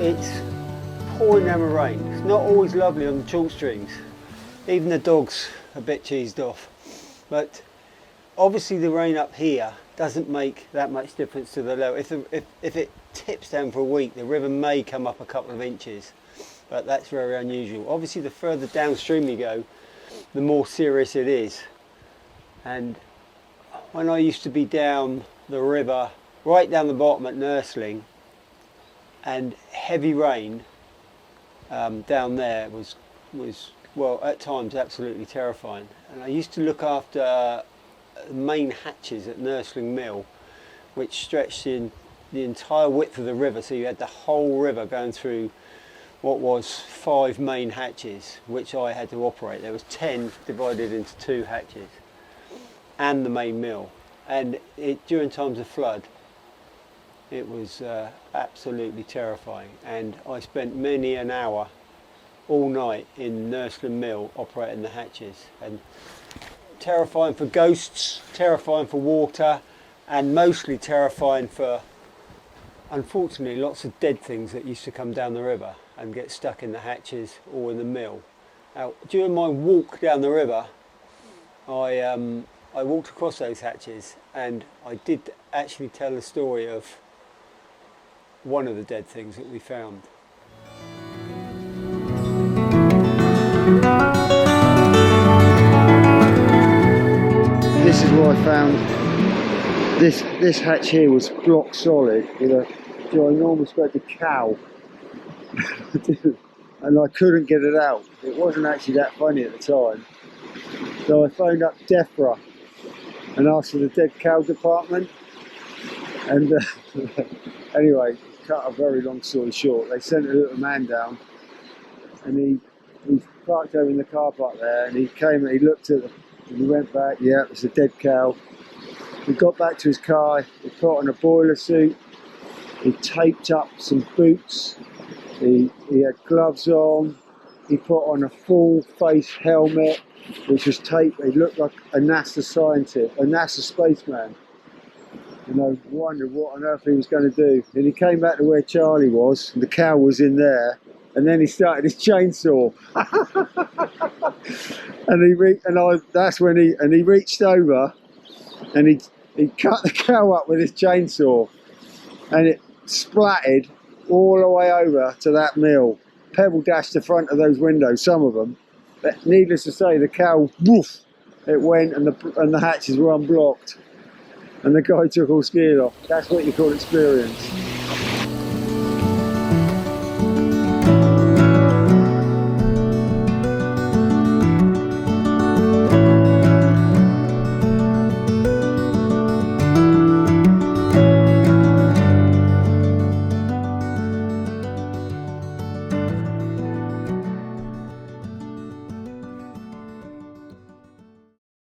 it's pouring down with rain. It's not always lovely on the chalk streams. Even the dog's a bit cheesed off. But obviously the rain up here doesn't make that much difference to the level. If it tips down for a week, the river may come up a couple of inches, but that's very unusual. Obviously the further downstream you go, the more serious it is. And when I used to be down the river, right down the bottom at Nursling, and heavy rain down there was well, at times absolutely terrifying. And I used to look after main hatches at Nursling Mill, which stretched in the entire width of the river, so you had the whole river going through what was 5 main hatches, which I had to operate. There was 10 divided into 2 hatches, and the main mill. And during times of flood, it was absolutely terrifying. And I spent many an hour all night in Nursling Mill operating the hatches. And terrifying for ghosts, terrifying for water, and mostly terrifying for, unfortunately, lots of dead things that used to come down the river and get stuck in the hatches or in the mill. Now, during my walk down the river, I walked across those hatches, and I did actually tell the story of one of the dead things that we found. This is where I found this hatch here was block solid with a ginormous great big cow. And I couldn't get it out. It wasn't actually that funny at the time. So I phoned up DEFRA and asked for the dead cow department. And anyway, cut a very long story short, they sent a little man down, and he parked over in the car park there, and he came and he looked at and he went back, yeah, it was a dead cow. He got back to his car, he put on a boiler suit, he taped up some boots, he had gloves on, he put on a full face helmet, which was taped. He looked like a NASA scientist, a NASA spaceman. And I wondered what on earth he was going to do. And he came back to where Charlie was, and the cow was in there, and then he started his chainsaw. And he reached over, and he cut the cow up with his chainsaw, and it splattered all the way over to that mill. Pebble dashed the front of those windows, some of them. But needless to say, the cow, woof, it went, and the hatches were unblocked. And the guy took all scared off. That's what you call experience.